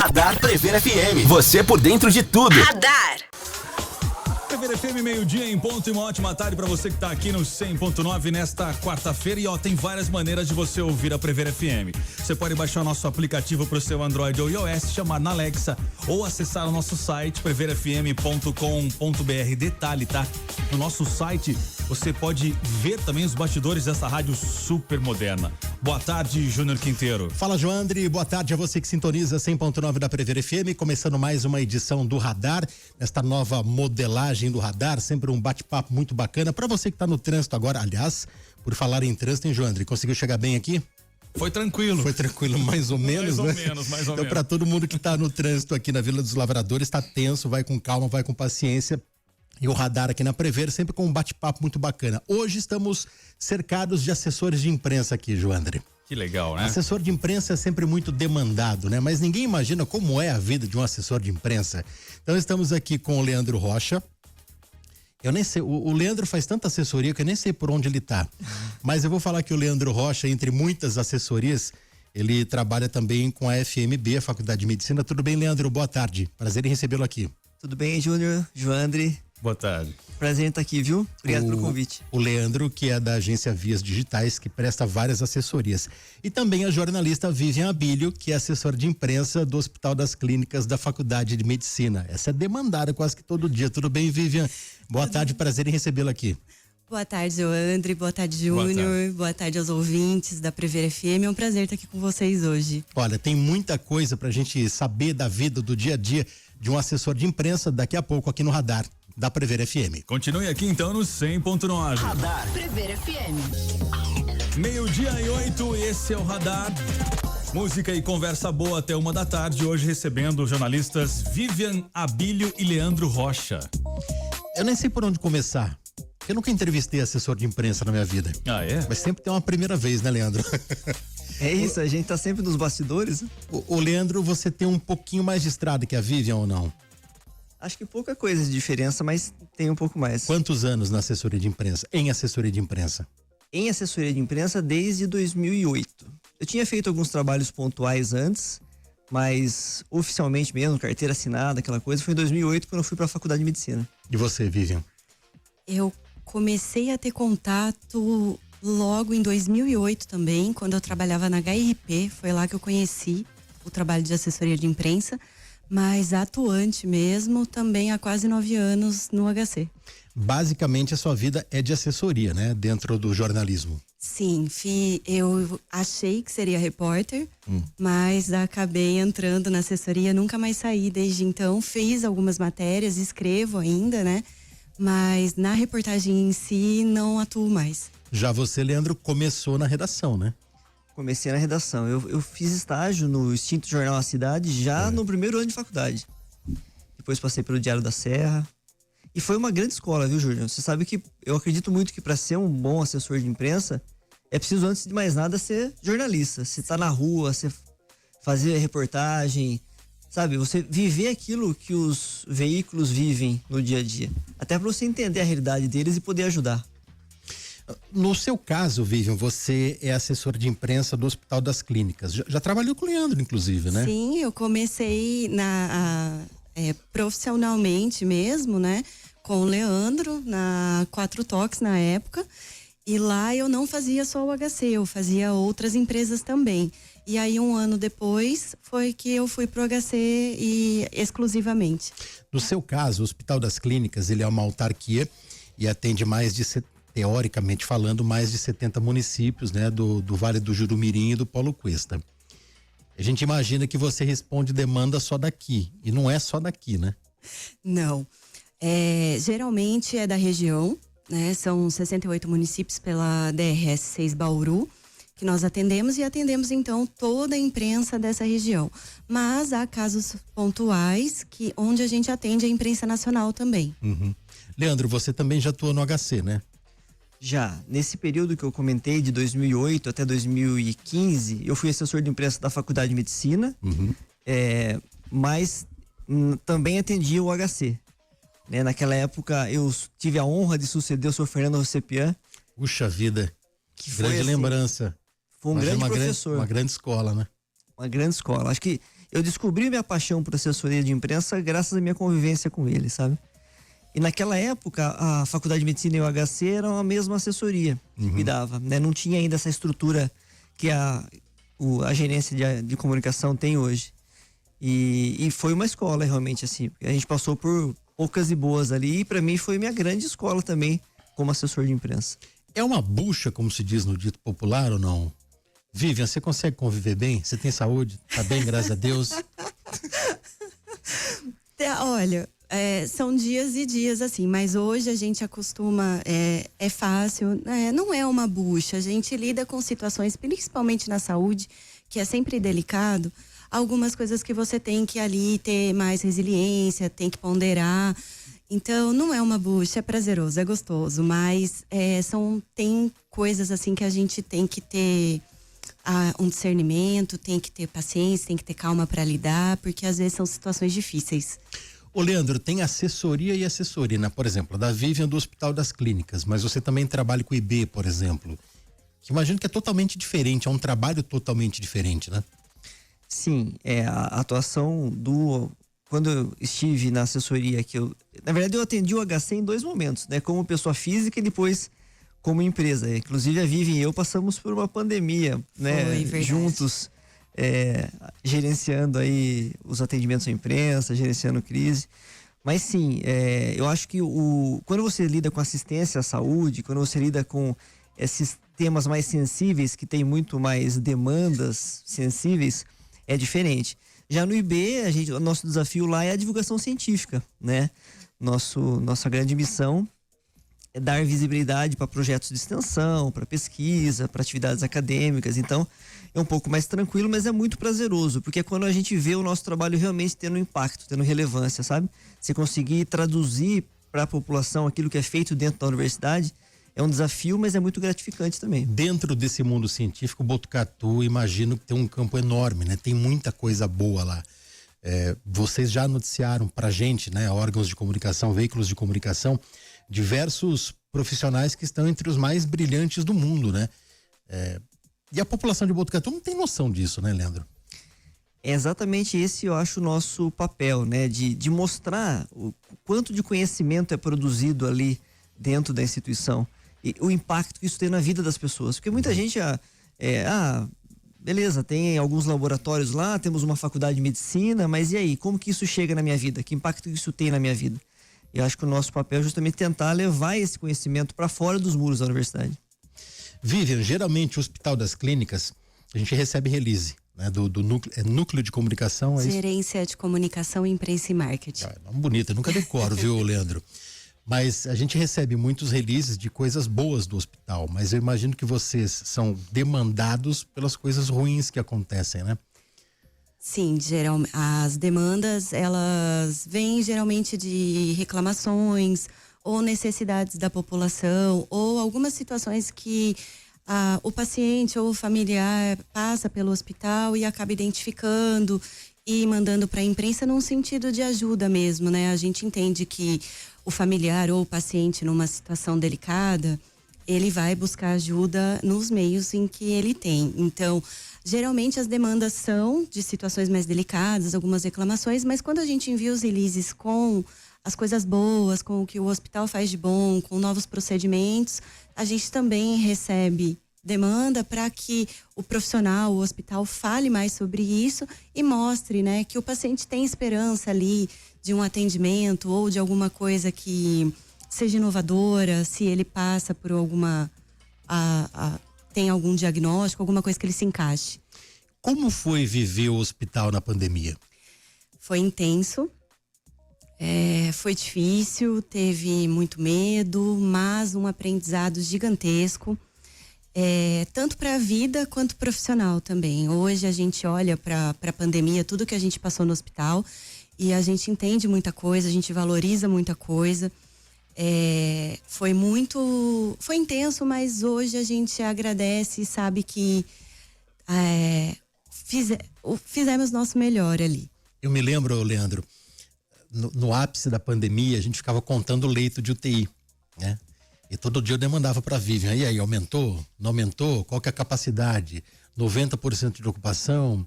Radar Prever FM. Você por dentro de tudo. Radar. Prever FM, meio-dia em ponto, e uma ótima tarde para você que tá aqui no 100.9 nesta quarta-feira. E tem várias maneiras de você ouvir a Prever FM. Você pode baixar o nosso aplicativo para o seu Android ou iOS, chamar na Alexa, ou acessar o nosso site preverfm.com.br. Detalhe, tá? No nosso site você pode ver também os bastidores dessa rádio super moderna. Boa tarde, Júnior Quinteiro. Fala, Joandre. Boa tarde a você que sintoniza 100.9 da Prever FM, começando mais uma edição do Radar, nesta nova modelagem do Radar, sempre um bate-papo muito bacana para você que está no trânsito agora. Aliás, por falar em trânsito, hein, Joandre, conseguiu chegar bem aqui? Foi tranquilo. Foi tranquilo, mais ou menos, mais né? ou menos. Então, para todo mundo que está no trânsito aqui na Vila dos Lavradores, está tenso, vai com calma, vai com paciência. E o Radar aqui na Prever, sempre com um bate-papo muito bacana. Hoje estamos cercados de assessores de imprensa aqui, Joandre. Que legal, né? Assessor de imprensa é sempre muito demandado, né? Mas ninguém imagina como é a vida de um assessor de imprensa. Então estamos aqui com o Leandro Rocha. Eu nem sei, o Leandro faz tanta assessoria que eu nem sei por onde ele tá. Mas eu vou falar que o Leandro Rocha, entre muitas assessorias, ele trabalha também com a FMB, a Faculdade de Medicina. Tudo bem, Leandro? Boa tarde. Prazer em recebê-lo aqui. Tudo bem, Júnior, Joandre? Boa tarde. Prazer em estar aqui, viu? Obrigado pelo convite. O Leandro, que é da agência Vias Digitais, que presta várias assessorias. E também a jornalista Vivian Abílio, que é assessora de imprensa do Hospital das Clínicas da Faculdade de Medicina. Essa é demandada quase que todo dia. Tudo bem, Vivian? Boa tarde, prazer em recebê-la aqui. Boa tarde, Joandre. Boa tarde, Júnior. Boa tarde aos ouvintes da Prever FM. É um prazer estar aqui com vocês hoje. Olha, tem muita coisa pra gente saber da vida, do dia a dia de um assessor de imprensa daqui a pouco aqui no Radar da Prever FM. Continue aqui então no 100.9. Radar Prever FM. Meio-dia e 8, esse é o Radar. Música e conversa boa até 1 da tarde, hoje recebendo os jornalistas Vivian Abílio e Leandro Rocha. Eu nem sei por onde começar. Eu nunca entrevistei assessor de imprensa na minha vida. Ah, é? Mas sempre tem uma primeira vez, né, Leandro? É isso, a gente tá sempre nos bastidores. O Leandro, você tem um pouquinho mais de estrada que a Vivian ou não? Acho que pouca coisa de diferença, mas tem um pouco mais. Quantos anos na assessoria de imprensa? Em assessoria de imprensa? Em assessoria de imprensa desde 2008. Eu tinha feito alguns trabalhos pontuais antes, mas oficialmente mesmo, carteira assinada, aquela coisa, foi em 2008 quando eu fui para a Faculdade de Medicina. E você, Vivian? Eu comecei a ter contato logo em 2008 também, quando eu trabalhava na HRP. Foi lá que eu conheci o trabalho de assessoria de imprensa. Mas atuante mesmo, também há quase 9 anos no HC. Basicamente a sua vida é de assessoria, né? Dentro do jornalismo. Sim, eu achei que seria repórter, mas acabei entrando na assessoria, nunca mais saí desde então. Fiz algumas matérias, escrevo ainda, né? Mas na reportagem em si não atuo mais. Já você, Leandro, começou na redação, né? Comecei na redação. Eu fiz estágio no extinto jornal A Cidade já no primeiro ano de faculdade. Depois passei pelo Diário da Serra. E foi uma grande escola, viu, Júnior? Você sabe que eu acredito muito que para ser um bom assessor de imprensa, é preciso, antes de mais nada, ser jornalista. Você tá na rua, você fazer reportagem, sabe? Você viver aquilo que os veículos vivem no dia a dia. Até para você entender a realidade deles e poder ajudar. No seu caso, Vivian, você é assessor de imprensa do Hospital das Clínicas. Já trabalhou com o Leandro, inclusive, né? Sim, eu comecei profissionalmente mesmo, né? Com o Leandro, na Quatro Toques na época. E lá eu não fazia só o HC, eu fazia outras empresas também. E aí 1 ano depois foi que eu fui pro HC e exclusivamente. No seu caso, o Hospital das Clínicas, ele é uma autarquia e atende teoricamente falando, mais de 70 municípios, né, do Vale do Jurumirim e do Paulo Cuesta. A gente imagina que você responde demanda só daqui, e não é só daqui, né? Não. Geralmente é da região, né? São 68 municípios pela DRS 6 Bauru, que nós atendemos, e atendemos então toda a imprensa dessa região. Mas há casos pontuais onde a gente atende a imprensa nacional também. Uhum. Leandro, você também já atuou no HC, né? Já, nesse período que eu comentei, de 2008 até 2015, eu fui assessor de imprensa da Faculdade de Medicina, mas também atendi o HC. Né? Naquela época eu tive a honra de suceder o senhor Fernando Rocepian. Puxa vida, que grande foi, assim, lembrança. Foi um grande professor. Uma grande escola, né? Uma grande escola. Acho que eu descobri minha paixão por assessoria de imprensa graças à minha convivência com ele, sabe? E naquela época, a Faculdade de Medicina e o HC eram a mesma assessoria que cuidava, né? Não tinha ainda essa estrutura que a gerência de comunicação tem hoje. E foi uma escola, realmente, assim. A gente passou por poucas e boas ali, e para mim foi minha grande escola também, como assessor de imprensa. É uma bucha, como se diz no dito popular, ou não? Vivian, você consegue conviver bem? Você tem saúde? Tá bem, graças a Deus? Olha, são dias e dias assim, mas hoje a gente acostuma, é fácil, não é uma bucha, a gente lida com situações, principalmente na saúde, que é sempre delicado, algumas coisas que você tem que ali ter mais resiliência, tem que ponderar, então não é uma bucha, é prazeroso, é gostoso, mas tem coisas assim que a gente tem que ter um discernimento, tem que ter paciência, tem que ter calma para lidar, porque às vezes são situações difíceis. Ô Leandro, tem assessoria e assessoria, né? Por exemplo, da Vivian do Hospital das Clínicas, mas você também trabalha com o IB, por exemplo, que imagino que é totalmente diferente, é um trabalho totalmente diferente, né? Sim, a atuação quando eu estive na assessoria, na verdade eu atendi o HC em 2 momentos, né? Como pessoa física e depois como empresa. Inclusive a Vivian e eu passamos por uma pandemia, né? Juntos, gerenciando aí os atendimentos à imprensa, gerenciando crise. Mas sim, eu acho que quando você lida com assistência à saúde, quando você lida com esses temas mais sensíveis, que tem muito mais demandas sensíveis, é diferente. Já no IB, o nosso desafio lá é a divulgação científica, né? Nossa grande missão é dar visibilidade para projetos de extensão, para pesquisa, para atividades acadêmicas. Então, é um pouco mais tranquilo, mas é muito prazeroso, porque é quando a gente vê o nosso trabalho realmente tendo impacto, tendo relevância, sabe? Você conseguir traduzir para a população aquilo que é feito dentro da universidade é um desafio, mas é muito gratificante também. Dentro desse mundo científico, Botucatu, imagino que tem um campo enorme, né? Tem muita coisa boa lá. Vocês já noticiaram pra gente, né? Órgãos de comunicação, veículos de comunicação, diversos profissionais que estão entre os mais brilhantes do mundo, né? E a população de Botucatu não tem noção disso, né, Leandro? É exatamente esse, eu acho, o nosso papel, né? De mostrar o quanto de conhecimento é produzido ali dentro da instituição e o impacto que isso tem na vida das pessoas. Porque muita gente, beleza, tem alguns laboratórios lá, temos uma faculdade de medicina, mas e aí? Como que isso chega na minha vida? Que impacto isso tem na minha vida? Eu acho que o nosso papel é justamente tentar levar esse conhecimento para fora dos muros da universidade. Vivian, geralmente o Hospital das Clínicas, a gente recebe release, né? Do núcleo de comunicação. Gerência de Comunicação, Imprensa e Marketing. Nome bonito, eu nunca decoro, viu, Leandro? Mas a gente recebe muitos releases de coisas boas do hospital, mas eu imagino que vocês são demandados pelas coisas ruins que acontecem, né? Sim, as demandas, elas vêm geralmente de reclamações ou necessidades da população ou algumas situações que o paciente ou o familiar passa pelo hospital e acaba identificando e mandando para a imprensa num sentido de ajuda mesmo, né? A gente entende que o familiar ou o paciente numa situação delicada, ele vai buscar ajuda nos meios em que ele tem. Então, geralmente as demandas são de situações mais delicadas, algumas reclamações, mas quando a gente envia os releases com as coisas boas, com o que o hospital faz de bom, com novos procedimentos, a gente também recebe demanda para que o profissional, o hospital fale mais sobre isso e mostre, né, que o paciente tem esperança ali de um atendimento ou de alguma coisa que seja inovadora, se ele passa por alguma tem algum diagnóstico, alguma coisa que ele se encaixe. Como foi viver o hospital na pandemia? Foi intenso, foi difícil, teve muito medo, mas um aprendizado gigantesco, tanto para a vida quanto profissional também. Hoje a gente olha para a pandemia, tudo que a gente passou no hospital, e a gente entende muita coisa, a gente valoriza muita coisa. Foi intenso, mas hoje a gente agradece e sabe que fizemos nosso melhor ali. Eu me lembro, Leandro, no ápice da pandemia, a gente ficava contando leito de UTI, né? E todo dia eu demandava para a Vivian, e aí, aumentou? Não aumentou? Qual que é a capacidade? 90% de ocupação?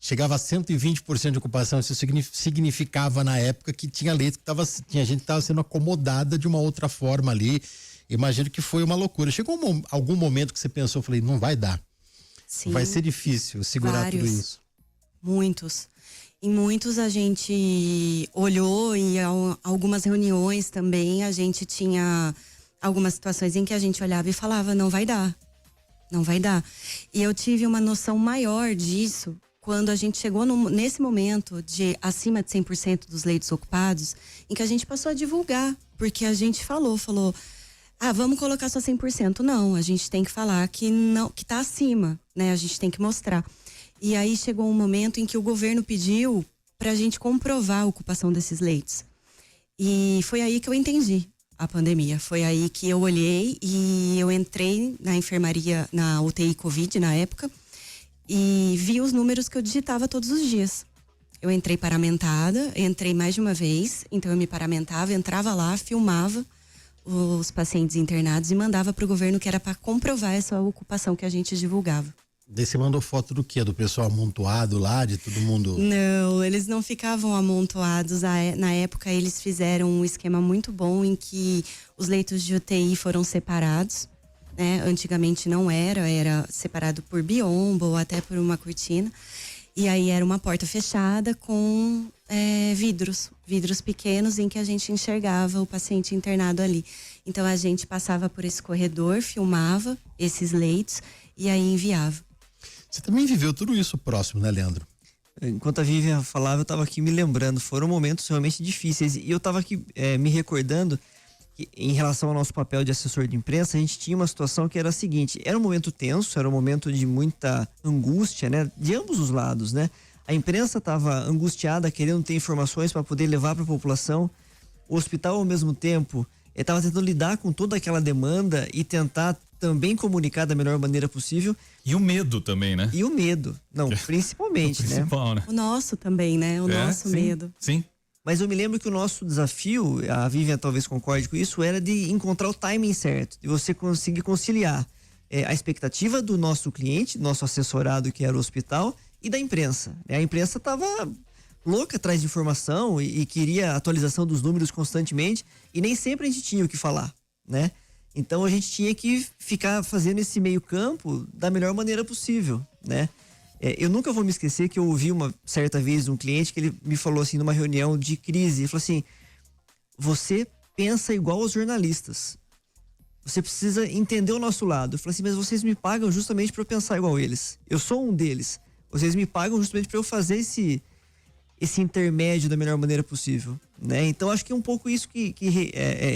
chegava a 120% de ocupação. Isso significava na época que tinha leito tinha gente que estava sendo acomodada de uma outra forma ali. Imagino que foi uma loucura. Chegou algum momento que você pensou, falei, não vai dar. Sim, vai ser difícil segurar tudo isso. Muitos. Em muitos a gente olhou e algumas reuniões também a gente tinha algumas situações em que a gente olhava e falava, não vai dar. Não vai dar. E eu tive uma noção maior disso quando a gente chegou nesse momento de acima de 100% dos leitos ocupados, em que a gente passou a divulgar, porque a gente falou, vamos colocar só 100%. Não, a gente tem que falar que não, que tá acima, né? A gente tem que mostrar. E aí chegou um momento em que o governo pediu pra gente comprovar a ocupação desses leitos. E foi aí que eu entendi a pandemia. Foi aí que eu olhei e eu entrei na enfermaria, na UTI Covid na época, e vi os números que eu digitava todos os dias. Eu entrei paramentada, entrei mais de uma vez, então eu me paramentava, entrava lá, filmava os pacientes internados e mandava para o governo, que era para comprovar essa ocupação que a gente divulgava. Daí você mandou foto do quê? Do pessoal amontoado lá, de todo mundo? Não, eles não ficavam amontoados. Na época eles fizeram um esquema muito bom em que os leitos de UTI foram separados, né? Antigamente não era separado por biombo ou até por uma cortina. E aí era uma porta fechada com vidros pequenos em que a gente enxergava o paciente internado ali. Então a gente passava por esse corredor, filmava esses leitos e aí enviava. Você também viveu tudo isso próximo, né, Leandro? Enquanto a Vivian falava, eu estava aqui me lembrando, foram momentos realmente difíceis. E eu estava aqui me recordando que, em relação ao nosso papel de assessor de imprensa, a gente tinha uma situação que era a seguinte: era um momento tenso, era um momento de muita angústia, né? De ambos os lados, né? A imprensa estava angustiada, querendo ter informações para poder levar para a população. O hospital, ao mesmo tempo, estava tentando lidar com toda aquela demanda e tentar também comunicar da melhor maneira possível. E o medo também, né? E o medo. Não, principalmente, o principal, né? O nosso também, né? O nosso sim, medo. Sim. Mas eu me lembro que o nosso desafio, a Vivian talvez concorde com isso, era de encontrar o timing certo, de você conseguir conciliar a expectativa do nosso cliente, nosso assessorado, que era o hospital, e da imprensa. A imprensa estava louca atrás de informação e queria atualização dos números constantemente, e nem sempre a gente tinha o que falar, né? Então a gente tinha que ficar fazendo esse meio campo da melhor maneira possível, né? Eu nunca vou me esquecer que eu ouvi uma certa vez um cliente que ele me falou assim, numa reunião de crise, ele falou assim: você pensa igual aos jornalistas, você precisa entender o nosso lado. Eu falei assim, mas vocês me pagam justamente para eu pensar igual eles, eu sou um deles, vocês me pagam justamente para eu fazer esse intermédio da melhor maneira possível, né? Então acho que é um pouco isso que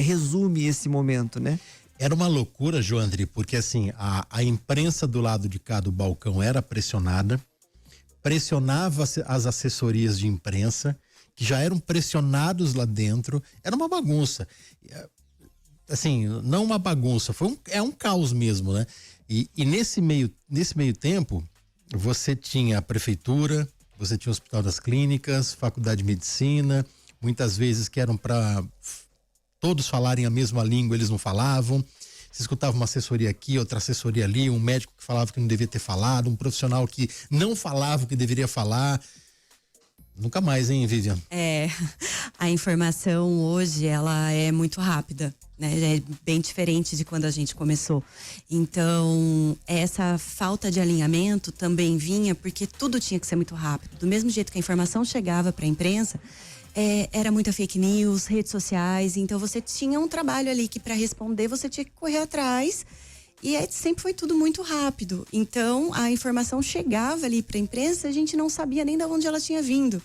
resume esse momento, né? Era uma loucura, Joandri, porque assim, a imprensa do lado de cá do balcão era pressionada, pressionava as assessorias de imprensa, que já eram pressionados lá dentro, era uma bagunça. Assim, não uma bagunça, é um caos mesmo, né? E nesse meio tempo, você tinha a prefeitura, você tinha o Hospital das Clínicas, Faculdade de Medicina, muitas vezes que eram para todos falarem a mesma língua, eles não falavam. Você escutava uma assessoria aqui, outra assessoria ali, um médico que falava que não devia ter falado, um profissional que não falava o que deveria falar. Nunca mais, hein, Vivian? A informação hoje, ela é muito rápida, né? É bem diferente de quando a gente começou. Então, essa falta de alinhamento também vinha porque tudo tinha que ser muito rápido. Do mesmo jeito que a informação chegava para a imprensa, era muita fake news, redes sociais, então você tinha um trabalho ali que para responder você tinha que correr atrás e sempre foi tudo muito rápido. Então a informação chegava ali para a imprensa, a gente não sabia nem de onde ela tinha vindo.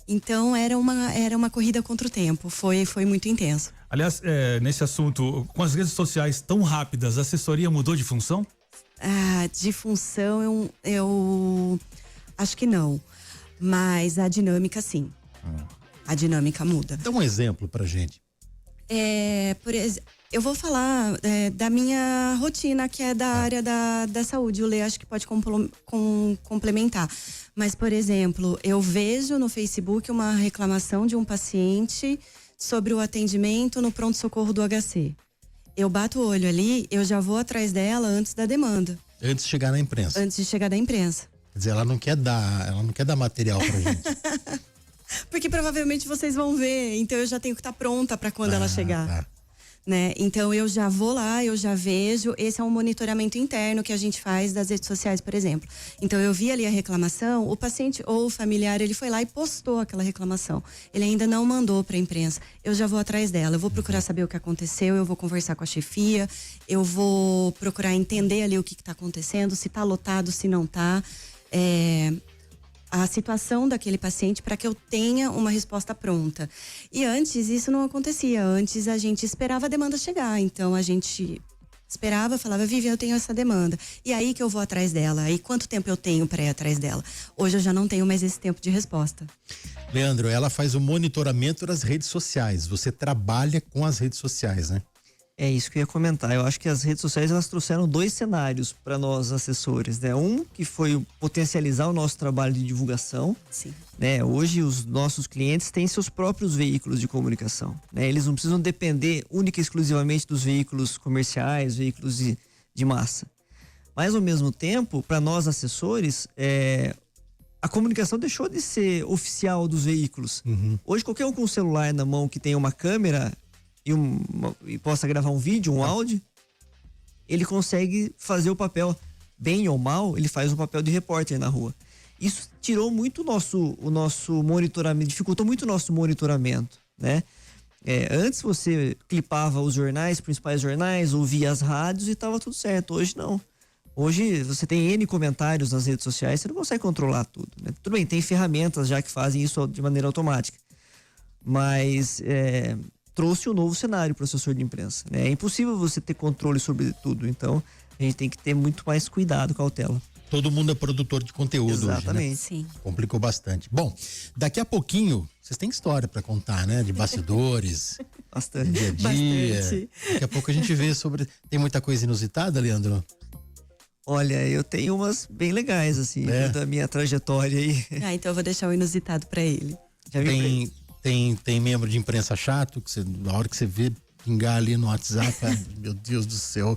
Então era uma corrida contra o tempo, foi muito intenso. Aliás, nesse assunto, com as redes sociais tão rápidas, a assessoria mudou de função? De função eu acho que não, mas a dinâmica sim. A dinâmica muda. Dá um exemplo pra gente. Por exemplo, eu vou falar da minha rotina, que é da área da saúde. O Lê acho que pode complementar. Mas, por exemplo, eu vejo no Facebook uma reclamação de um paciente sobre o atendimento no pronto-socorro do HC. Eu bato o olho ali, eu já vou atrás dela antes da demanda. Antes de chegar na imprensa. Antes de chegar da imprensa. Quer dizer, ela não quer dar material pra gente. Porque provavelmente vocês vão ver, então eu já tenho que estar pronta para quando ela chegar. Tá. Né? Então eu já vou lá, eu já vejo. Esse é um monitoramento interno que a gente faz das redes sociais, por exemplo. Então eu vi ali a reclamação, o paciente ou o familiar, ele foi lá e postou aquela reclamação. Ele ainda não mandou para a imprensa. Eu já vou atrás dela, eu vou procurar saber o que aconteceu, eu vou conversar com a chefia, eu vou procurar entender ali o que está acontecendo, se está lotado, se não está. A situação daquele paciente para que eu tenha uma resposta pronta. E antes isso não acontecia. Antes a gente esperava a demanda chegar. Então a gente esperava, falava, Vivian, eu tenho essa demanda. E aí que eu vou atrás dela. Aí quanto tempo eu tenho para ir atrás dela? Hoje eu já não tenho mais esse tempo de resposta. Leandro, ela faz o monitoramento das redes sociais. Você trabalha com as redes sociais, né? É isso que eu ia comentar. Eu acho que as redes sociais elas trouxeram 2 cenários para nós assessores, né? Um que foi potencializar o nosso trabalho de divulgação. Sim. Né? Hoje os nossos clientes têm seus próprios veículos de comunicação, né? Eles não precisam depender única e exclusivamente dos veículos comerciais, veículos de massa. Mas ao mesmo tempo, para nós assessores, a comunicação deixou de ser oficial dos veículos. Hoje qualquer um com um celular na mão que tenha uma câmera e possa gravar um vídeo, um áudio, ele consegue fazer o papel, bem ou mal, ele faz o papel de repórter na rua. Isso tirou muito o nosso monitoramento, dificultou muito o nosso monitoramento, né? Antes você clipava os jornais, principais jornais, ouvia as rádios e estava tudo certo. Hoje não. Hoje você tem N comentários nas redes sociais, você não consegue controlar tudo, né? Tudo bem, tem ferramentas já que fazem isso de maneira automática, mas trouxe um novo cenário para o assessor de imprensa, né? É impossível você ter controle sobre tudo, então a gente tem que ter muito mais cuidado, cautela. Todo mundo é produtor de conteúdo. Exatamente. Hoje, né? Sim. Complicou bastante. Bom, daqui a pouquinho, vocês têm história para contar, né? De bastidores, Bastante. dia a dia. Bastante. Daqui a pouco a gente vê sobre... Tem muita coisa inusitada, Leandro? Olha, eu tenho umas bem legais, assim, da minha trajetória aí. Então eu vou deixar o inusitado para ele. Já viu? Tem membro de imprensa chato, que na hora que você vê pingar ali no WhatsApp, meu Deus do céu,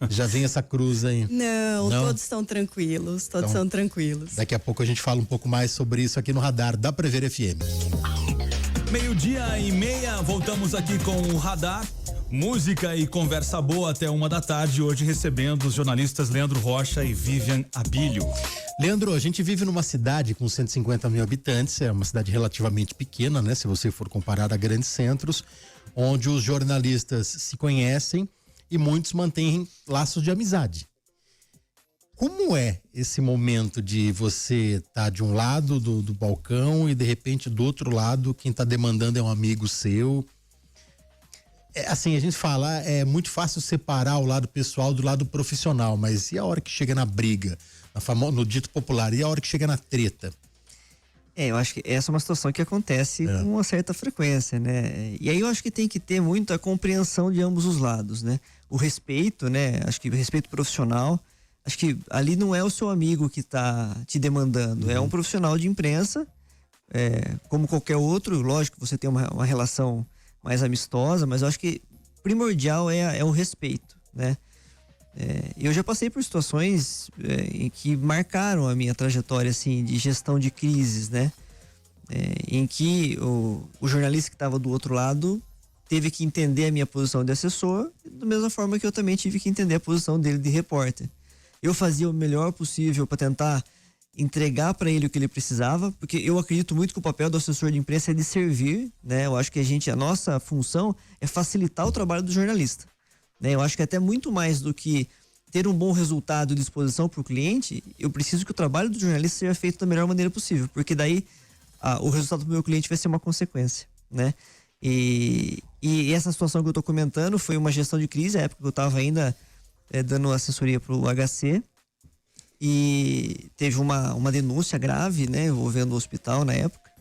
já vem essa cruz aí. Não, todos estão tranquilos, todos são tranquilos. Daqui a pouco a gente fala um pouco mais sobre isso aqui no Radar da Prever FM. 12:30, voltamos aqui com o Radar. Música e conversa boa até 1h, hoje recebendo os jornalistas Leandro Rocha e Vivian Abílio. Leandro, a gente vive numa cidade com 150 mil habitantes, é uma cidade relativamente pequena, né? Se você for comparar a grandes centros, onde os jornalistas se conhecem e muitos mantêm laços de amizade. Como é esse momento de você estar de um lado do balcão e de repente do outro lado quem está demandando é um amigo seu? Assim, a gente fala, é muito fácil separar o lado pessoal do lado profissional, mas e a hora que chega na briga, no dito popular, e a hora que chega na treta? Eu acho que essa é uma situação que acontece com uma certa frequência, né? E aí eu acho que tem que ter muita compreensão de ambos os lados, né? O respeito, né? Acho que o respeito profissional, acho que ali não é o seu amigo que tá te demandando, é um profissional de imprensa, como qualquer outro. Lógico que você tem uma relação mais amistosa, mas eu acho que primordial é o respeito, né? Eu já passei por situações em que marcaram a minha trajetória, assim, de gestão de crises, né? Em que o jornalista que estava do outro lado teve que entender a minha posição de assessor, da mesma forma que eu também tive que entender a posição dele de repórter. Eu fazia o melhor possível para tentar entregar para ele o que ele precisava, porque eu acredito muito que o papel do assessor de imprensa é de servir, né? Eu acho que a nossa função é facilitar o trabalho do jornalista, né? Eu acho que até muito mais do que ter um bom resultado de exposição para o cliente, eu preciso que o trabalho do jornalista seja feito da melhor maneira possível, porque daí o resultado do meu cliente vai ser uma consequência, né? E essa situação que eu estou comentando foi uma gestão de crise, a época que eu estava ainda dando assessoria para o HC, e teve uma denúncia grave, né, envolvendo o hospital na época,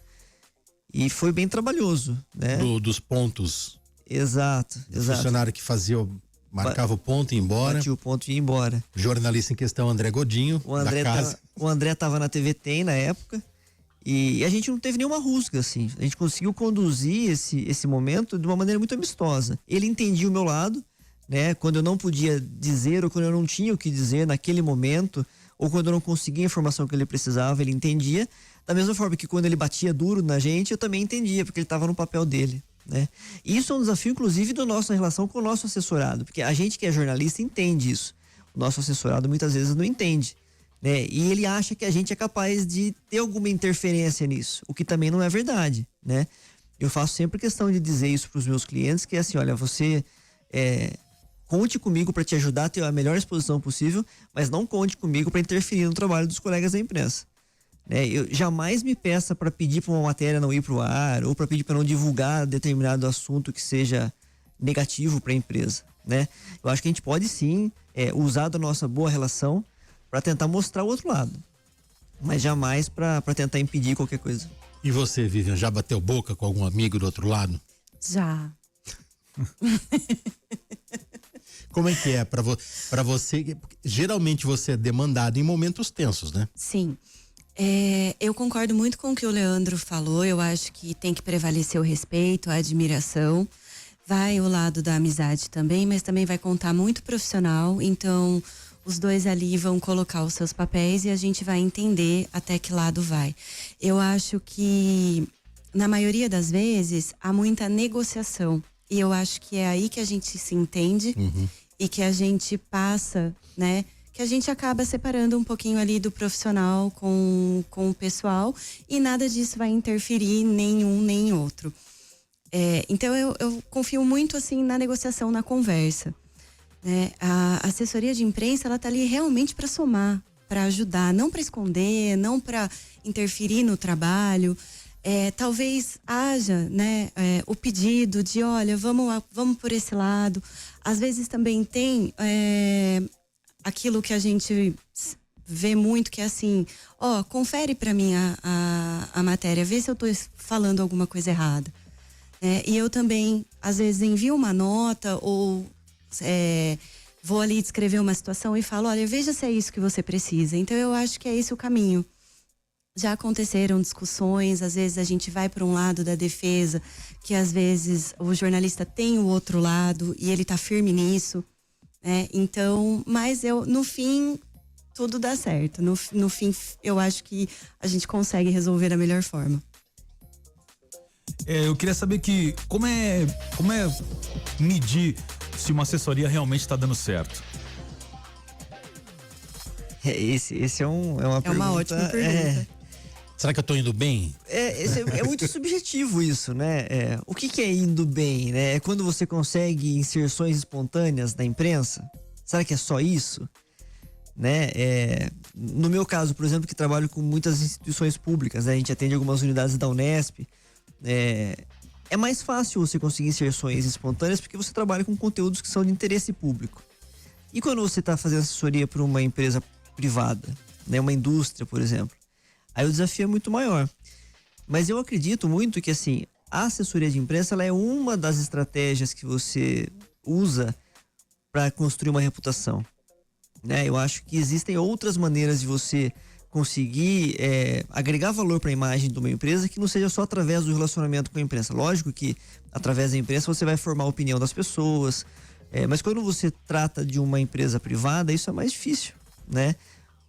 e foi bem trabalhoso, né? Dos pontos. Exato. Funcionário que marcava o ponto e ia embora. Batia o ponto e ia embora. O jornalista em questão, André Godinho, da casa. O André estava na TV Tem na época, e a gente não teve nenhuma rusga, assim. A gente conseguiu conduzir esse momento de uma maneira muito amistosa. Ele entendia o meu lado, né? Quando eu não podia dizer ou quando eu não tinha o que dizer naquele momento, ou quando eu não conseguia a informação que ele precisava, ele entendia. Da mesma forma que quando ele batia duro na gente, eu também entendia, porque ele estava no papel dele, né? E isso é um desafio, inclusive, da nossa relação com o nosso assessorado, porque a gente que é jornalista entende isso. O nosso assessorado muitas vezes não entende, né? E ele acha que a gente é capaz de ter alguma interferência nisso, o que também não é verdade, né? Eu faço sempre questão de dizer isso para os meus clientes, que é assim, olha, você conte comigo para te ajudar a ter a melhor exposição possível, mas não conte comigo para interferir no trabalho dos colegas da imprensa. Eu jamais me peça para pedir para uma matéria não ir para o ar ou para pedir para não divulgar determinado assunto que seja negativo para a empresa, né? Eu acho que a gente pode sim usar da nossa boa relação para tentar mostrar o outro lado, mas jamais para tentar impedir qualquer coisa. E você, Vivian, já bateu boca com algum amigo do outro lado? Já. Como é que é para você? Geralmente você é demandado em momentos tensos, né? Sim. Eu concordo muito com o que o Leandro falou. Eu acho que tem que prevalecer o respeito, a admiração. Vai o lado da amizade também, mas também vai contar muito profissional. Então, os dois ali vão colocar os seus papéis e a gente vai entender até que lado vai. Eu acho que, na maioria das vezes, há muita negociação. E eu acho que é aí que a gente se entende e que a gente passa, né? Que a gente acaba separando um pouquinho ali do profissional com o pessoal e nada disso vai interferir nenhum nem outro. Então eu confio muito assim na negociação, na conversa, né? A assessoria de imprensa, ela tá ali realmente para somar, para ajudar, não para esconder, não para interferir no trabalho. Talvez haja, né, o pedido de, olha, vamos por esse lado. Às vezes também tem aquilo que a gente vê muito, que é assim, confere para mim a matéria, vê se eu tô falando alguma coisa errada. E eu também, às vezes, envio uma nota ou vou ali descrever uma situação e falo, olha, veja se é isso que você precisa. Então eu acho que é esse o caminho. Já aconteceram discussões, às vezes a gente vai para um lado da defesa, que às vezes o jornalista tem o outro lado e ele tá firme nisso, né? Então, mas no fim, tudo dá certo. No fim, eu acho que a gente consegue resolver da melhor forma. Eu queria saber como é medir se uma assessoria realmente está dando certo. Esse é uma pergunta. É uma ótima pergunta. Será que eu tô indo bem? É muito subjetivo isso, né? O que é indo bem, né? É quando você consegue inserções espontâneas na imprensa? Será que é só isso? Né? No meu caso, por exemplo, que trabalho com muitas instituições públicas, né? A gente atende algumas unidades da Unesp. É mais fácil você conseguir inserções espontâneas porque você trabalha com conteúdos que são de interesse público. E quando você está fazendo assessoria para uma empresa privada, né? Uma indústria, por exemplo, aí o desafio é muito maior. Mas eu acredito muito que, assim, a assessoria de imprensa, ela é uma das estratégias que você usa para construir uma reputação, né? Eu acho que existem outras maneiras de você conseguir agregar valor para a imagem de uma empresa que não seja só através do relacionamento com a imprensa. Lógico que através da imprensa você vai formar a opinião das pessoas, mas quando você trata de uma empresa privada, isso é mais difícil, né?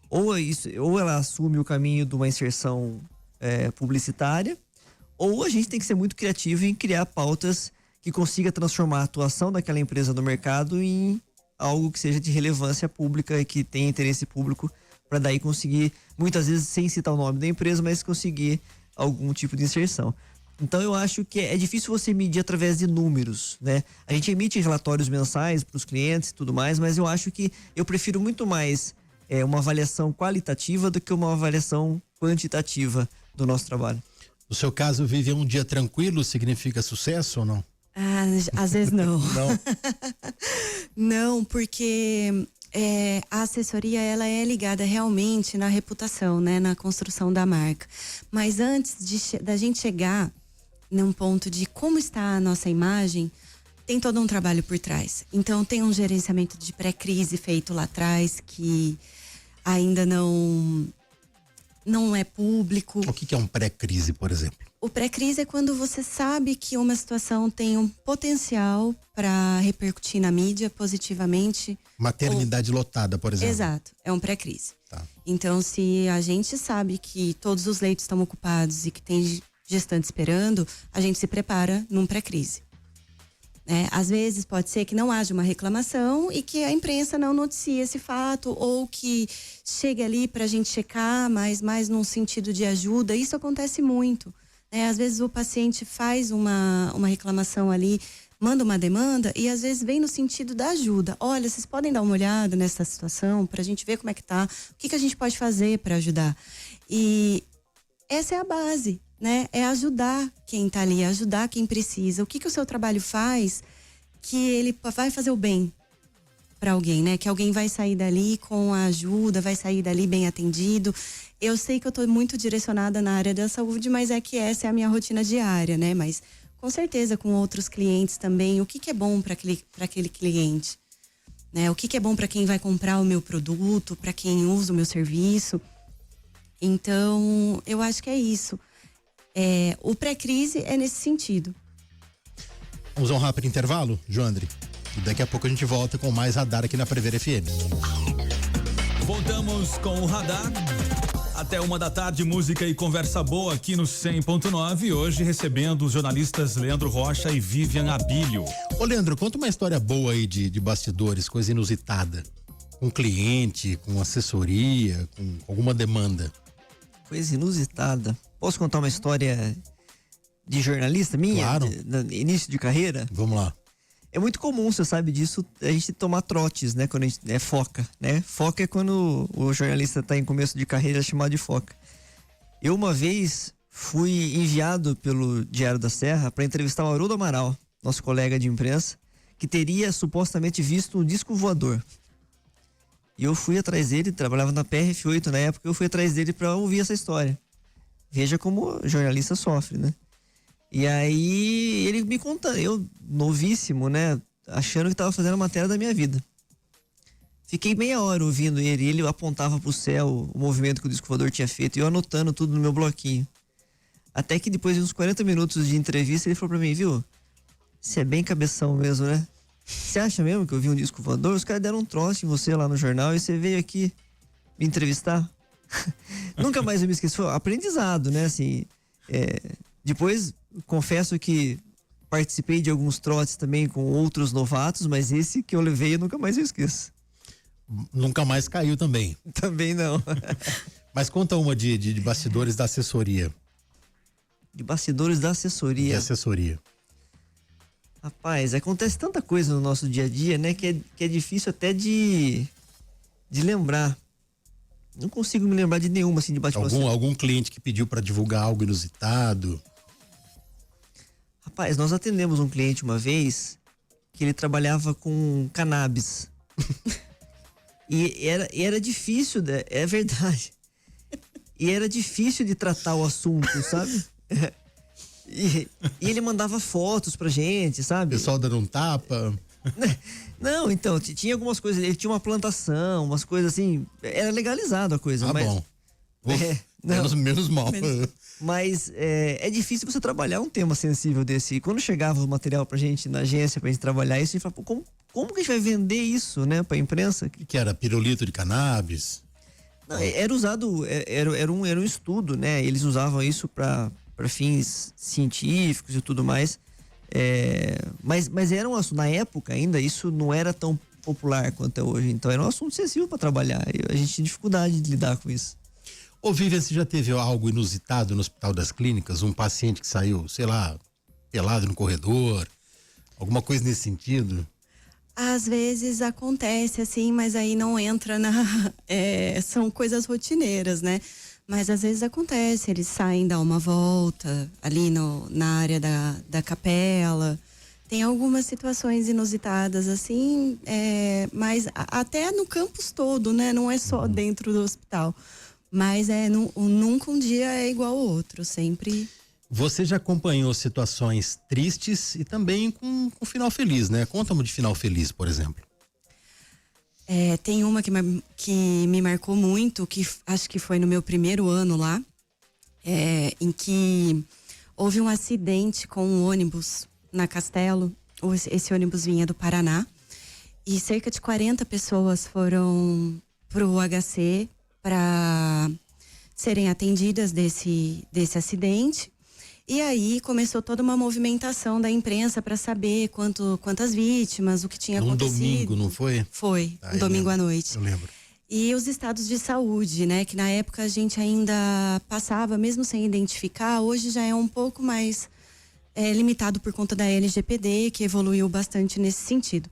Ou ela assume o caminho de uma inserção publicitária, ou a gente tem que ser muito criativo em criar pautas que consiga transformar a atuação daquela empresa no mercado em algo que seja de relevância pública e que tenha interesse público, para daí conseguir, muitas vezes sem citar o nome da empresa, mas conseguir algum tipo de inserção. Então eu acho que é difícil você medir através de números, né? A gente emite relatórios mensais para os clientes e tudo mais, mas eu acho que eu prefiro muito mais uma avaliação qualitativa do que uma avaliação quantitativa do nosso trabalho. No seu caso, viver um dia tranquilo significa sucesso ou não? Às vezes não. Não? Não, porque a assessoria, ela é ligada realmente na reputação, né? Na construção da marca. Mas antes da gente chegar num ponto de como está a nossa imagem, tem todo um trabalho por trás. Então tem um gerenciamento de pré-crise feito lá atrás que ainda não é público. O que é um pré-crise, por exemplo? O pré-crise é quando você sabe que uma situação tem um potencial para repercutir na mídia positivamente. Maternidade lotada, por exemplo. Exato, é um pré-crise. Tá. Então, se a gente sabe que todos os leitos estão ocupados e que tem gestante esperando, a gente se prepara num pré-crise. Às vezes pode ser que não haja uma reclamação e que a imprensa não noticie esse fato, ou que chegue ali para a gente checar, mas mais num sentido de ajuda. Isso acontece muito. Às vezes o paciente faz uma reclamação ali, manda uma demanda e às vezes vem no sentido da ajuda. Olha, vocês podem dar uma olhada nessa situação para a gente ver como é que tá, o que a gente pode fazer para ajudar. E essa é a base. É ajudar quem tá ali, ajudar quem precisa. O que o seu trabalho faz que ele vai fazer o bem para alguém, Que alguém vai sair dali com a ajuda, vai sair dali bem atendido. Eu sei que eu tô muito direcionada na área da saúde, mas é que essa é a minha rotina diária, Mas com certeza com outros clientes também, o que é bom para aquele cliente, O que é bom para quem vai comprar o meu produto, para quem usa o meu serviço. Então, eu acho que é isso. O pré-crise é nesse sentido. Vamos a um rápido intervalo, Joandre? E daqui a pouco a gente volta com mais Radar aqui na Prever FM. Voltamos com o Radar. Até 1 da tarde, música e conversa boa aqui no 100.9. Hoje recebendo os jornalistas Leandro Rocha e Vivian Abílio. Ô, Leandro, conta uma história boa aí de bastidores, coisa inusitada. Com cliente, com assessoria, com alguma demanda. Coisa inusitada. Posso contar uma história de jornalista minha? Claro. Início de carreira? Vamos lá. É muito comum, você sabe disso, a gente tomar trotes, Quando a gente foca, Foca é quando o jornalista está em começo de carreira, é chamado de foca. Eu uma vez fui enviado pelo Diário da Serra para entrevistar o Haroldo Amaral, nosso colega de imprensa, que teria supostamente visto um disco voador. E eu fui atrás dele, trabalhava na PRF8 na época, eu fui atrás dele para ouvir essa história. Veja como jornalista sofre, E aí ele me conta, eu novíssimo, achando que estava fazendo a matéria da minha vida. Fiquei meia hora ouvindo ele apontava pro céu o movimento que o disco voador tinha feito e eu anotando tudo no meu bloquinho. Até que depois de uns 40 minutos de entrevista ele falou pra mim, viu, você é bem cabeção mesmo, Você acha mesmo que eu vi um disco voador? Os caras deram um troço em você lá no jornal e você veio aqui me entrevistar? Nunca mais eu me esqueci, foi aprendizado, Depois, confesso que participei de alguns trotes também com outros novatos, mas esse que eu levei eu nunca mais eu esqueço. Nunca mais caiu também. Também não. Mas conta uma de bastidores da assessoria. De bastidores da assessoria. De assessoria. Rapaz, acontece tanta coisa no nosso dia a dia, que é difícil até de lembrar. Não consigo me lembrar de nenhuma, de bate-papo. Algum cliente que pediu para divulgar algo inusitado? Rapaz, nós atendemos um cliente uma vez que ele trabalhava com cannabis. e era difícil, é verdade. E era difícil de tratar o assunto, sabe? E ele mandava fotos pra gente, sabe? O pessoal dando um tapa. Não, então, tinha algumas coisas, ele tinha uma plantação, umas coisas assim, era legalizado a coisa, mas... Bom. Menos mal. Mas é difícil você trabalhar um tema sensível desse. E quando chegava o material pra gente na agência, pra gente trabalhar isso, a gente falava, como que a gente vai vender isso, pra imprensa? Que era pirulito de cannabis? Não, era usado, era um estudo, Eles usavam isso pra fins científicos e tudo mais. Mas era um assunto, na época ainda, isso não era tão popular quanto é hoje. Então era um assunto sensível para trabalhar. E a gente tinha dificuldade de lidar com isso. Ô, Vivian, você já teve algo inusitado no Hospital das Clínicas? Um paciente que saiu, sei lá, pelado no corredor? Alguma coisa nesse sentido? Às vezes acontece assim, mas aí não entra são coisas rotineiras, Mas às vezes acontece, eles saem, dão uma volta ali na área da capela. Tem algumas situações inusitadas assim, mas até no campus todo, Não é só dentro do hospital. Mas nunca um dia é igual ao outro, sempre. Você já acompanhou situações tristes e também com final feliz, Conta uma de final feliz, por exemplo. Tem uma que me marcou muito, que acho que foi no meu primeiro ano lá, em que houve um acidente com um ônibus na Castelo. Esse ônibus vinha do Paraná e cerca de 40 pessoas foram pro HC para serem atendidas desse acidente. E aí começou toda uma movimentação da imprensa para saber quantas vítimas, o que tinha acontecido. Domingo, não foi? Foi, um domingo à noite. Eu lembro. E os estados de saúde, né? Que na época a gente ainda passava, mesmo sem identificar, hoje já é um pouco mais limitado por conta da LGPD, que evoluiu bastante nesse sentido.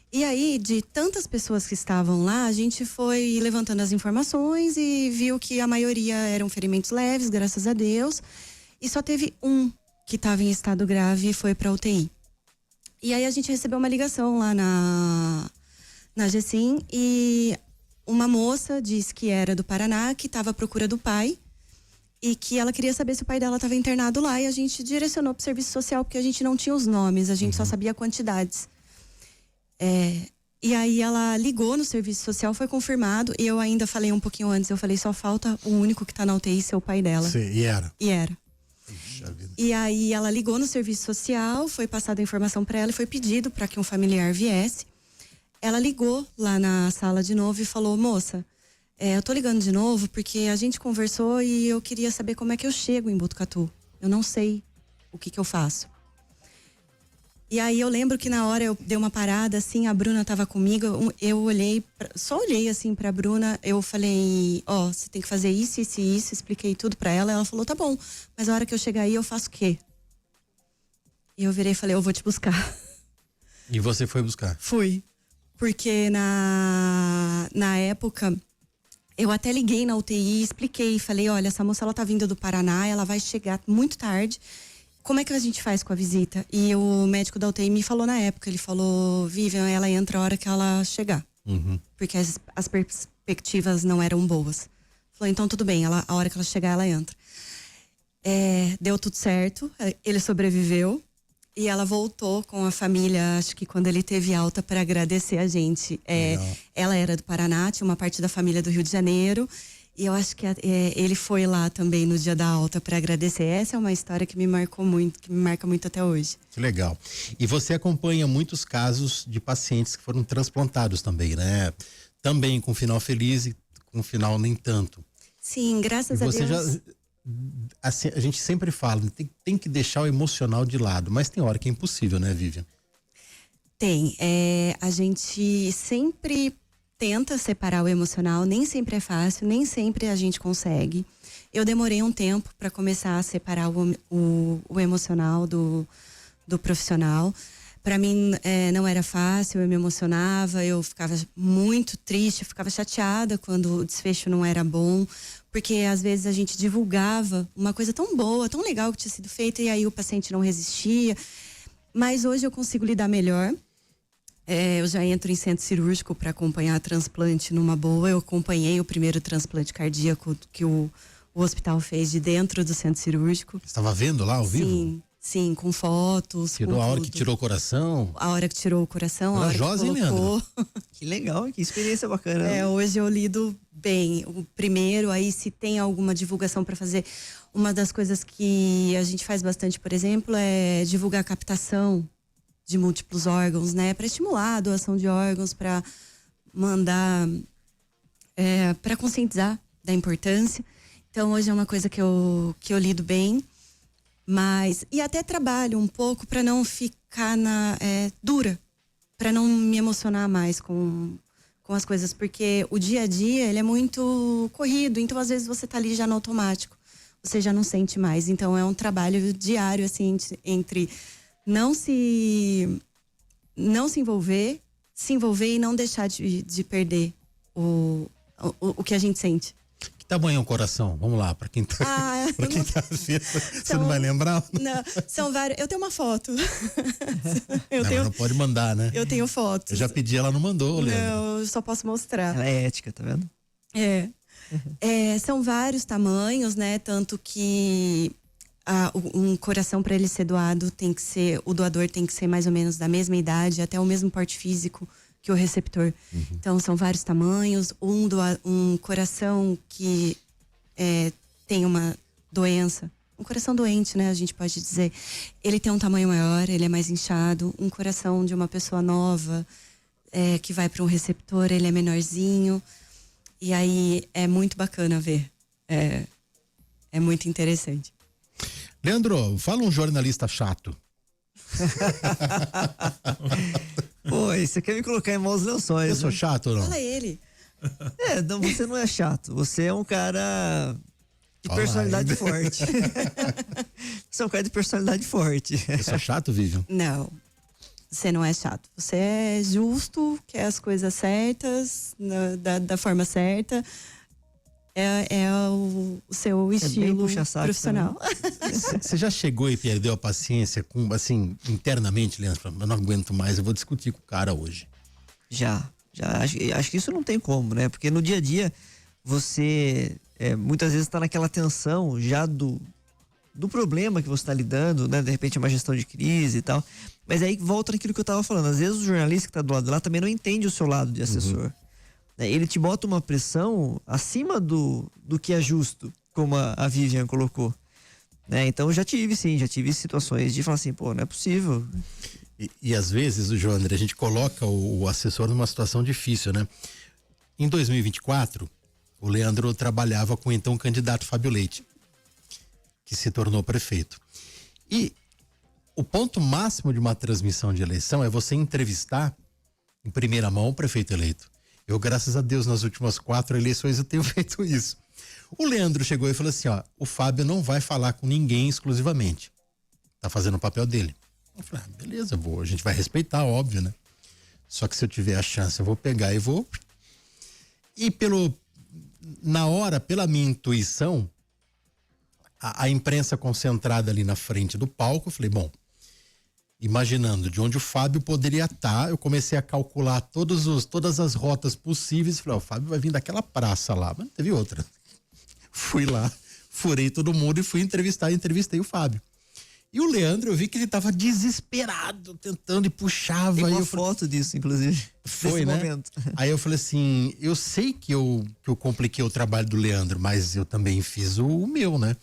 E aí, de tantas pessoas que estavam lá, a gente foi levantando as informações e viu que a maioria eram ferimentos leves, graças a Deus. E só teve um que estava em estado grave e foi para UTI. E aí a gente recebeu uma ligação lá na GESIM e uma moça disse que era do Paraná, que estava à procura do pai e que ela queria saber se o pai dela estava internado lá, e a gente direcionou para o serviço social, porque a gente não tinha os nomes, a gente só sabia quantidades. E aí ela ligou no serviço social, foi confirmado, e eu ainda falei um pouquinho antes, eu falei, só falta o único que está na UTI ser o pai dela. Sim, e era? E era. Puxa vida. E aí ela ligou no serviço social, foi passada a informação para ela e foi pedido para que um familiar viesse. Ela ligou lá na sala de novo e falou, moça, eu tô ligando de novo porque a gente conversou e eu queria saber como é que eu chego em Botucatu. Eu não sei o que eu faço. E aí eu lembro que na hora eu dei uma parada, assim, a Bruna tava comigo, eu olhei, só olhei assim pra Bruna, eu falei, você tem que fazer isso, isso e isso, expliquei tudo pra ela, ela falou, tá bom, mas a hora que eu chegar aí eu faço o quê? E eu virei e falei, eu vou te buscar. E você foi buscar? Fui, porque na época, eu até liguei na UTI, expliquei, falei, olha, essa moça ela tá vindo do Paraná, ela vai chegar muito tarde, como é que a gente faz com a visita? E o médico da UTI me falou na época, ele falou, Vivian, ela entra a hora que ela chegar. Porque as perspectivas não eram boas. Falou, então tudo bem, a hora que ela chegar, ela entra. Deu tudo certo, ele sobreviveu. E ela voltou com a família, acho que quando ele teve alta, para agradecer a gente. Ela era do Paraná, tinha uma parte da família do Rio de Janeiro. E eu acho que ele foi lá também no dia da alta para agradecer. Essa é uma história que me marcou muito, que me marca muito até hoje. Que legal. E você acompanha muitos casos de pacientes que foram transplantados também, né? Também com final feliz e com final nem tanto. Sim, graças a Deus. Assim, a gente sempre fala, tem que deixar o emocional de lado, mas tem hora que é impossível, né, Vivian? Tem. A gente sempre tenta separar o emocional, nem sempre é fácil, nem sempre a gente consegue. Eu demorei um tempo para começar a separar o emocional do profissional. Para mim não era fácil, eu me emocionava, eu ficava muito triste, eu ficava chateada quando o desfecho não era bom, porque às vezes a gente divulgava uma coisa tão boa, tão legal que tinha sido feita e aí o paciente não resistia. Mas hoje eu consigo lidar melhor. Eu já entro em centro cirúrgico para acompanhar transplante numa boa. Eu acompanhei o primeiro transplante cardíaco que o hospital fez de dentro do centro cirúrgico. Você estava vendo lá ao vivo? Sim, com fotos. Tirou a hora que tirou o coração? A hora que tirou o coração, a hora que colocou. Leandro? Que legal, que experiência bacana. Hoje eu lido bem. O primeiro, aí se tem alguma divulgação para fazer. Uma das coisas que a gente faz bastante, por exemplo, é divulgar a captação de múltiplos órgãos, né? Para estimular a doação de órgãos, para mandar, para conscientizar da importância. Então hoje é uma coisa que eu lido bem, mas e até trabalho um pouco para não ficar dura, para não me emocionar mais com as coisas, porque o dia a dia ele é muito corrido, então às vezes você tá ali já no automático, você já não sente mais. Então é um trabalho diário assim entre não se envolver e não deixar de perder o que a gente sente. Que tamanho é o coração? Vamos lá, pra quem tá vendo. Você não vai lembrar? Não, são vários. Eu tenho uma foto. Não pode mandar, né? Eu tenho fotos. Eu já pedi, ela não mandou, Leandro. Não, eu só posso mostrar. Ela é ética, tá vendo? São vários tamanhos, né? Tanto que um coração, para ele ser doado, o doador tem que ser mais ou menos da mesma idade, até o mesmo porte físico que o receptor. Então são vários tamanhos. Um coração que tem uma doença, um coração doente, né, a gente pode dizer, ele tem um tamanho maior, ele é mais inchado. Um coração de uma pessoa nova que vai para um receptor, ele é menorzinho. E aí é muito bacana ver. É muito interessante. Leandro, fala um jornalista chato. Pô, você quer me colocar em maus lençóis? Eu sou né? chato ou não? Fala ele. Não, você não é chato. Você é um cara de Olha personalidade lá, forte. Você é um cara de personalidade forte. Eu sou chato, Vivian? Não, você não é chato. Você é justo, quer as coisas certas, da forma certa. É o seu estilo puxa-saco, profissional. Você já chegou e perdeu a paciência com, assim, internamente, Leandro? Eu não aguento mais, eu vou discutir com o cara hoje. Já. Acho que isso não tem como, né? Porque no dia a dia, você muitas vezes está naquela tensão já do problema que você está lidando, né? De repente é uma gestão de crise e tal. Mas aí volta naquilo que eu estava falando. Às vezes o jornalista que está do lado de lá também não entende o seu lado de assessor. Ele te bota uma pressão acima do que é justo, como a Vivian colocou. Né? Então já tive situações de falar assim, pô, não é possível. E às vezes, o João André, a gente coloca o assessor numa situação difícil, né? Em 2024, o Leandro trabalhava com o então candidato Fábio Leite, que se tornou prefeito. E o ponto máximo de uma transmissão de eleição é você entrevistar em primeira mão o prefeito eleito. Eu, graças a Deus, nas últimas 4 eleições eu tenho feito isso. O Leandro chegou e falou assim, ó, o Fábio não vai falar com ninguém exclusivamente. Tá fazendo o papel dele. Eu falei, beleza, a gente vai respeitar, óbvio, né? Só que se eu tiver a chance, eu vou pegar e vou. E na hora, pela minha intuição, a imprensa concentrada ali na frente do palco, eu falei, bom, imaginando de onde o Fábio poderia estar, eu comecei a calcular todas as rotas possíveis. Falei, o Fábio vai vir daquela praça lá, mas não teve outra. Fui lá, furei todo mundo e fui entrevistei o Fábio. E o Leandro, eu vi que ele estava desesperado, tentando e puxava. Tem uma eu foto disso, inclusive. Foi, nesse né? momento. Aí eu falei assim, eu sei que eu compliquei o trabalho do Leandro, mas eu também fiz o meu, né?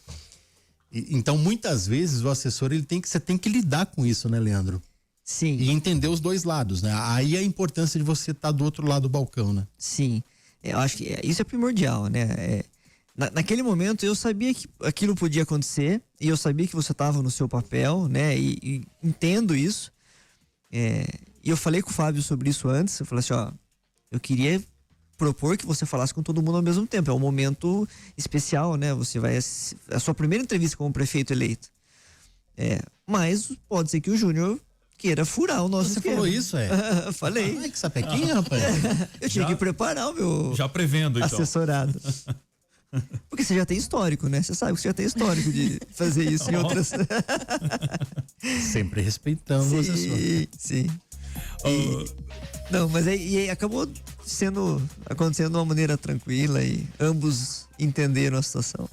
Então, muitas vezes, o assessor, você tem que lidar com isso, né, Leandro? Sim. E entender os dois lados, né? Aí a importância de você estar do outro lado do balcão, né? Sim. Eu acho que isso é primordial, né? Naquele momento, eu sabia que aquilo podia acontecer e eu sabia que você estava no seu papel, né? E entendo isso. E eu falei com o Fábio sobre isso antes. Eu falei assim, ó, eu queria propor que você falasse com todo mundo ao mesmo tempo. É um momento especial, né? Você vai... É a sua primeira entrevista como prefeito eleito. Mas pode ser que o Júnior queira furar o nosso Você esquema. falou isso, Falei. Ai, que sapequinha, rapaz. Eu tinha que preparar o meu Já prevendo, então. assessorado. Porque você já tem histórico, né? Você sabe que você já tem histórico de fazer isso em outras... Sempre respeitando o assessor. Sim. Não, mas aí acabou acontecendo de uma maneira tranquila e ambos entenderam a situação.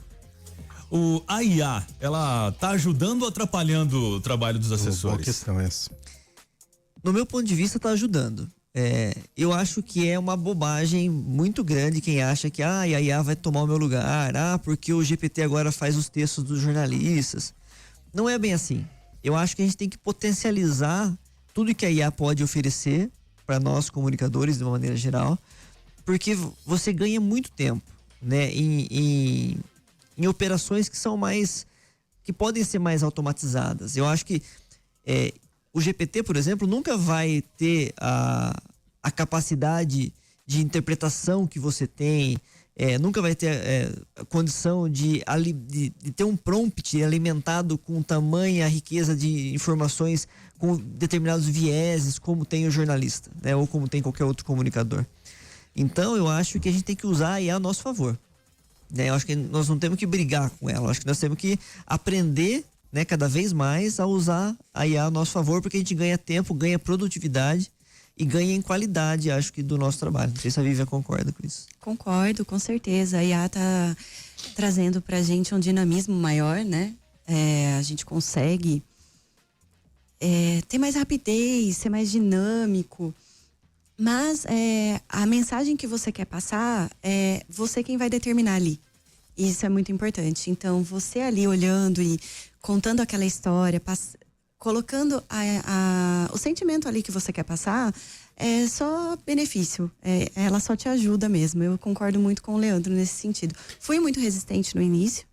A IA, ela tá ajudando ou atrapalhando o trabalho dos Boa assessores? questão essa. No meu ponto de vista, tá ajudando. Eu acho que é uma bobagem muito grande quem acha que a IA vai tomar o meu lugar, porque o GPT agora faz os textos dos jornalistas. Não é bem assim. Eu acho que a gente tem que potencializar tudo que a IA pode oferecer para nós comunicadores de uma maneira geral, porque você ganha muito tempo, né, em operações que podem ser mais automatizadas. Eu acho que o GPT, por exemplo, nunca vai ter a capacidade de interpretação que você tem, nunca vai ter a condição de ter um prompt alimentado com tamanha riqueza de informações, com determinados vieses, como tem o jornalista, né, ou como tem qualquer outro comunicador. Então, eu acho que a gente tem que usar a IA a nosso favor. Né? Eu acho que nós não temos que brigar com ela, eu acho que nós temos que aprender, né, cada vez mais a usar a IA a nosso favor, porque a gente ganha tempo, ganha produtividade e ganha em qualidade, acho que, do nosso trabalho. Não sei se a Vivian concorda com isso. Concordo, com certeza. A IA tá trazendo pra gente um dinamismo maior, né? A gente consegue ter mais rapidez, ser mais dinâmico. Mas a mensagem que você quer passar é você quem vai determinar ali. Isso é muito importante. Então, você ali olhando e contando aquela história, colocando o sentimento ali que você quer passar, é só benefício. Ela só te ajuda mesmo. Eu concordo muito com o Leandro nesse sentido. Fui muito resistente no início.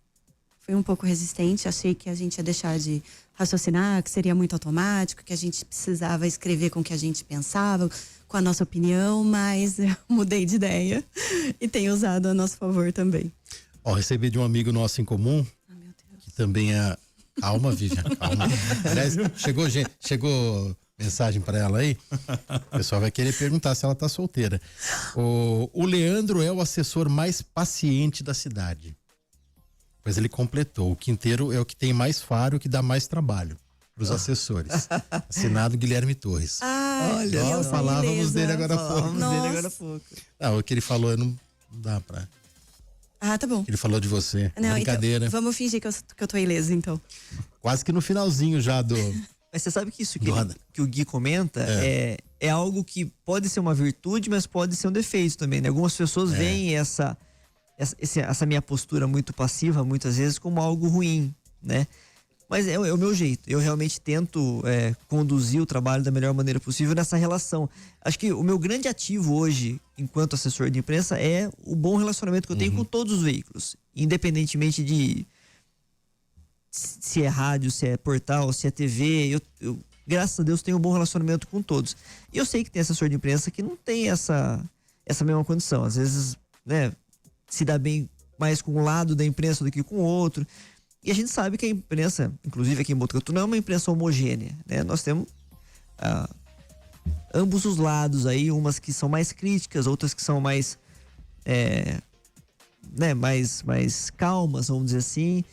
Fui um pouco resistente. Achei que a gente ia deixar de raciocinar, que seria muito automático, que a gente precisava escrever com o que a gente pensava, com a nossa opinião, mas eu mudei de ideia e tenho usado a nosso favor também. Ó, recebi de um amigo nosso em comum, que também é... Calma, Vivian, calma. Aliás, chegou mensagem para ela aí. O pessoal vai querer perguntar se ela tá solteira. O Leandro é o assessor mais paciente da cidade. Pois ele completou. O Quinteiro é o que tem mais faro, que dá mais trabalho para os assessores. Assinado Guilherme Torres. Olha, Nós falávamos dele agora há pouco. Não, o que ele falou não dá pra... Tá bom. Ele falou de você. Não, brincadeira. Então, vamos fingir que eu tô ilesa, então. Quase que no finalzinho já do... Mas você sabe que isso que o Gui comenta é algo que pode ser uma virtude, mas pode ser um defeito também, né? Algumas pessoas veem essa minha postura muito passiva, muitas vezes, como algo ruim, né? Mas é o meu jeito. Eu realmente tento conduzir o trabalho da melhor maneira possível nessa relação. Acho que o meu grande ativo hoje, enquanto assessor de imprensa, é o bom relacionamento que eu tenho com todos os veículos. Independentemente de se é rádio, se é portal, se é TV. Eu graças a Deus, tenho um bom relacionamento com todos. E eu sei que tem assessor de imprensa que não tem essa mesma condição. Às vezes, né, se dá bem mais com um lado da imprensa do que com o outro. E a gente sabe que a imprensa, inclusive aqui em Botucatu, não é uma imprensa homogênea, né? Nós temos ambos os lados aí, umas que são mais críticas, outras que são mais, mais calmas, vamos dizer assim.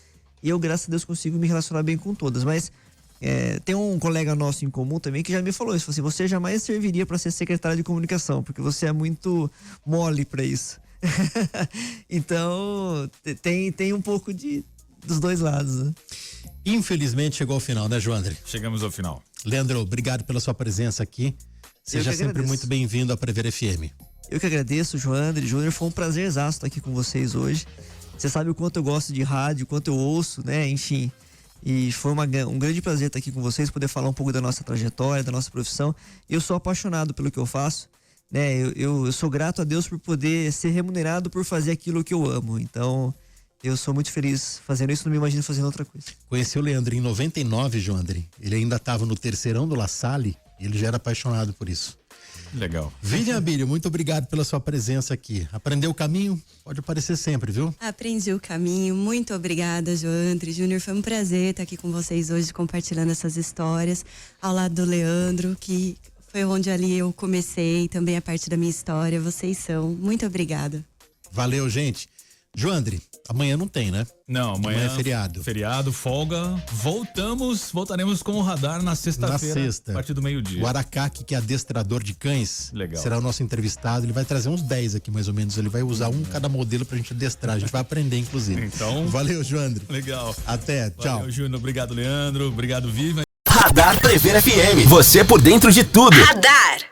E eu, graças a Deus, consigo me relacionar bem com todas. Mas tem um colega nosso em comum também que já me falou isso. Falou assim, você jamais serviria para ser secretário de comunicação, porque você é muito mole para isso. Então, tem um pouco dos dois lados, né? Infelizmente chegou ao final, né, Joandre? Chegamos ao final. Leandro, obrigado pela sua presença aqui. Seja sempre muito bem-vindo à Prever FM. Eu que agradeço, Joandre, Júnior, foi um prazerzaço estar aqui com vocês hoje. Você sabe o quanto eu gosto de rádio, o quanto eu ouço, né, enfim. E foi um grande prazer estar aqui com vocês, poder falar um pouco da nossa trajetória, da nossa profissão. Eu sou apaixonado pelo que eu faço, né, eu sou grato a Deus por poder ser remunerado por fazer aquilo que eu amo. Então, eu sou muito feliz fazendo isso, não me imagino fazendo outra coisa. Conheci o Leandro em 99, Joandre. Ele ainda estava no terceirão do La Salle e ele já era apaixonado por isso. Legal. Vivian Abílio, muito obrigado pela sua presença aqui. Aprendeu o caminho? Pode aparecer sempre, viu? Aprendi o caminho. Muito obrigada, Joandre. Júnior, foi um prazer estar aqui com vocês hoje, compartilhando essas histórias. Ao lado do Leandro, que foi onde ali eu comecei, também a parte da minha história. Vocês são. Muito obrigada. Valeu, gente. Joandre, amanhã não tem, né? Não, amanhã é feriado. Feriado, folga. Voltaremos com o radar na sexta-feira. Na sexta. A partir do meio-dia. O Aracaque, que é adestrador de cães, legal, será o nosso entrevistado. Ele vai trazer uns 10 aqui, mais ou menos. Ele vai usar cada modelo pra gente adestrar. A gente vai aprender, inclusive. Então. Valeu, Joandre. Legal. Até, tchau. Valeu, Júnior. Obrigado, Leandro. Obrigado, Viva. Radar Prever FM. Você por dentro de tudo. Radar.